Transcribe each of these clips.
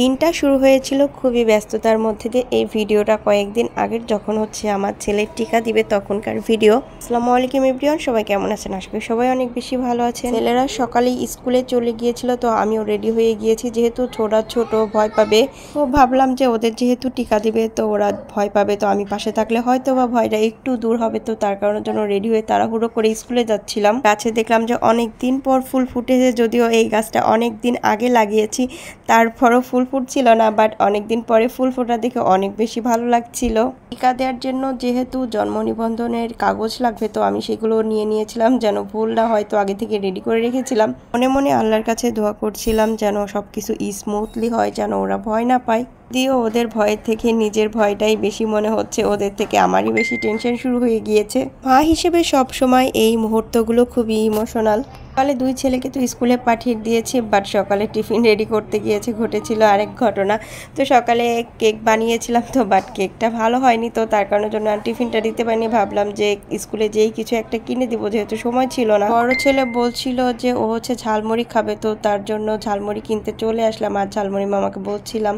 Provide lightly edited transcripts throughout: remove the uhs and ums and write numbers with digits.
দিনটা শুরু হয়েছিল খুবই ব্যস্ততার মধ্যে দিয়ে। এই ভিডিওটা কয়েকদিন আগের, যখন হচ্ছে আমার ছেলের টিকা দিবে তখনকার ভিডিও। আসসালামু আলাইকুম এভরিওয়ান, সবাই কেমন আছেন? আশা করি সবাই অনেক বেশি ভালো আছেন। ছেলেরা সকালেই স্কুলে চলে গিয়েছিল, তো আমিও রেডি হয়ে গিয়েছি, যেহেতু ওরা ছোট ভয় পাবে। তো ভাবলাম যে ওদের যেহেতু টিকা দিবে তো ওরা ভয় পাবে, তো আমি পাশে থাকলে হয়তো বা ভয়টা একটু দূর হবে। তো তার কারণের জন্য রেডি হয়ে তাড়াহুড়ো করে স্কুলে যাচ্ছিলাম। গাছে দেখলাম যে অনেক দিন পর ফুল ফুটেছে, যদিও এই গাছটা অনেক দিন আগে লাগিয়েছি, তারপরও ফুল ফুটছিল না, বাট অনেকদিন পরে ফুল ফোটা দেখে অনেক বেশি ভালো লাগছিল। টিকা দেওয়ার জন্য যেহেতু জন্ম নিবন্ধনের কাগজ লাগবে, তো আমি সেগুলো নিয়ে নিয়েছিলাম যেন ভুল না হয়, তো আগে থেকে রেডি করে রেখেছিলাম। মনে মনে আল্লাহর কাছে দোয়া করছিলাম যেন সবকিছু স্মুথলি হয়, যেন ওরা ভয় না পায়। যদিও ওদের ভয়ের থেকে নিজের ভয়টাই বেশি মনে হচ্ছে, ওদের থেকে আমারই বেশি টেনশন শুরু হয়ে গিয়েছে। মা হিসেবে সব সময় এই মুহূর্তগুলো খুবই ইমোশনাল। সকালে দুই ছেলেকে তো স্কুলে পাঠিয়ে দিয়েছি, বাট সকালে টিফিন রেডি করতে গিয়েছে ঘটেছিল আরেক ঘটনা। তো সকালে কেক বানিয়েছিলাম, তো বাট কেকটা ভালো হয়নি, তো তার কারণের জন্য আর টিফিনটা দিতে পারিনি। ভাবলাম যে স্কুলে যেই কিছু একটা কিনে দিব, যেহেতু সময় ছিল না। বড় ছেলে বলছিল যে ও হচ্ছে ঝালমুড়ি খাবে, তো তার জন্য ঝালমুড়ি কিনতে চলে আসলাম। আর ঝালমুড়ি মামাকে বলছিলাম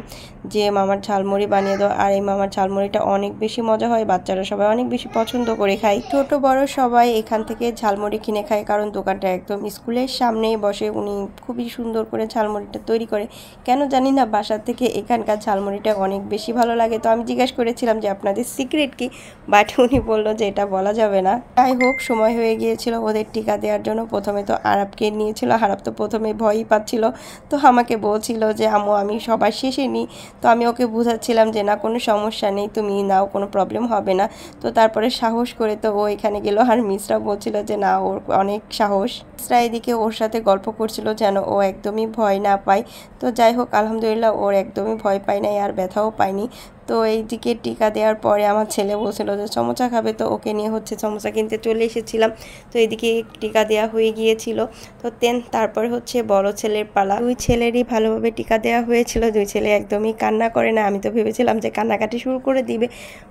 যে মামার ঝালমুড়ি বানিয়ে দাও। আর এই মামার ঝালমুড়িটা অনেক বেশি মজা হয়, বাচ্চারা সবাই অনেক বেশি পছন্দ করে খায়। ছোট বড় সবাই এখান থেকে ঝালমুড়ি কিনে খায়, কারণ দোকানটা একদম স্কুলের সামনেই বসে। উনি খুবই সুন্দর করে ঝালমুড়িটা তৈরি করে, কেন জানি না বাসার থেকে এখানকার ঝালমুড়িটা অনেক বেশি ভালো লাগে। তো আমি জিজ্ঞাসা করেছিলাম যে আপনাদের সিক্রেট কি, বাট উনি বললো যে এটা বলা যাবে না। যাই হোক, সময় হয়ে গিয়েছিল ওদের টিকা দেওয়ার জন্য। প্রথমে তো আরাবকে নিয়েছিল, আরাব তো প্রথমে ভয়ই পাচ্ছিল, তো আমাকে বলছিল যে আম্মু আমি সবার শেষে নিই। তো আমি ওকে বুঝাচ্ছিলাম যে না, কোনো সমস্যা নেই, তুমি নাও, কোনো প্রবলেম হবে না। তো তারপরে সাহস করে তো ও এখানে গেল। আর মিসরা বলছিল যে না, ওর অনেক সাহস। মিসরা এদিকে ওর সাথে গল্প করছিল যেন ও একদমই ভয় না পায়। তো যাই হোক, আলহামদুলিল্লাহ ওর একদমই ভয় পায় নাই, আর ব্যথাও পায়নি। তো এইদিকে টিকা দেওয়ার পরে আমার ছেলে বলছিল যে সমোসা খাবে, তো ওকে নিয়ে হচ্ছে সমোসা কিনতে চলে এসেছিলাম। তো এদিকে টিকা দেওয়া হয়ে গিয়েছিল। তো তারপরে হচ্ছে বড় ছেলের পালা। দুই ছেলেরই ভালোভাবে টিকা দেওয়া হয়েছিল। দুই ছেলে একদমই কান্না করে না। আমি তো ভেবেছিলাম যে কান্নাকাটি শুরু করে দিবে,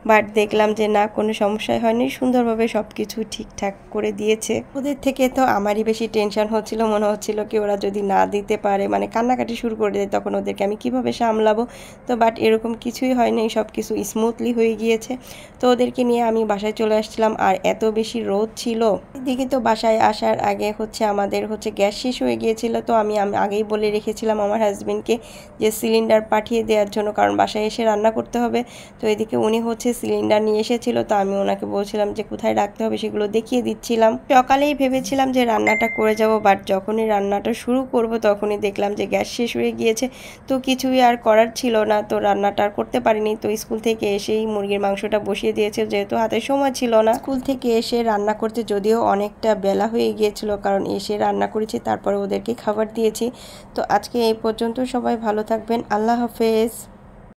বাট দেখলাম যে না, কোনো সমস্যাই হয়নি, সুন্দরভাবে সব কিছু ঠিকঠাক করে দিয়েছে। ওদের থেকে তো আমারই বেশি টেনশন হচ্ছিল, মনে হচ্ছিল কি ওরা যদি না দিতে পারে, মানে কান্নাকাটি শুরু করে দেয়, তখন ওদেরকে আমি কিভাবে সামলাবো। তো বাট এরকম কিছুই হয়নি, সব কিছু স্মুথলি হয়ে গিয়েছে। তো ওদেরকে নিয়ে আমি বাসায় চলে আসছিলাম, আর এত বেশি রোদ ছিল। এদিকে তো বাসায় আসার আগে হচ্ছে আমাদের হচ্ছে গ্যাস শেষ হয়ে গিয়েছিল। তো আমি আগেই বলে রেখেছিলাম আমার হাজবেন্ডকে যে সিলিন্ডার পাঠিয়ে দেওয়ার জন্য, কারণ বাসায় এসে রান্না করতে হবে। তো এদিকে উনি হচ্ছে সিলিন্ডার নিয়ে এসেছিল, তো আমি ওনাকে বলছিলাম যে কোথায় রাখতে হবে সেগুলো দেখিয়ে দিচ্ছিলাম। সকালেই ভেবেছিলাম যে রান্নাটা করে যাব, বাট যখনই রান্নাটা শুরু করব তখনই দেখলাম যে গ্যাস শেষ হয়ে গিয়েছে। তো কিছুই আর করার ছিল না, তো রান্নাটা আর করতে পারিনি। তো স্কুল থেকে এসেই মুরগির মাংসটা বসিয়ে দিয়েছে, যেহেতু হাতে সময় ছিল না। স্কুল থেকে এসে রান্না করতে যদিও অনেকটা বেলা হয়ে গিয়েছিল, কারণ এসে রান্না করেছি, তারপরে ওদেরকে খাবার দিয়েছি। তো আজকে এই পর্যন্ত, সবাই ভালো থাকবেন, আল্লাহ হাফেজ।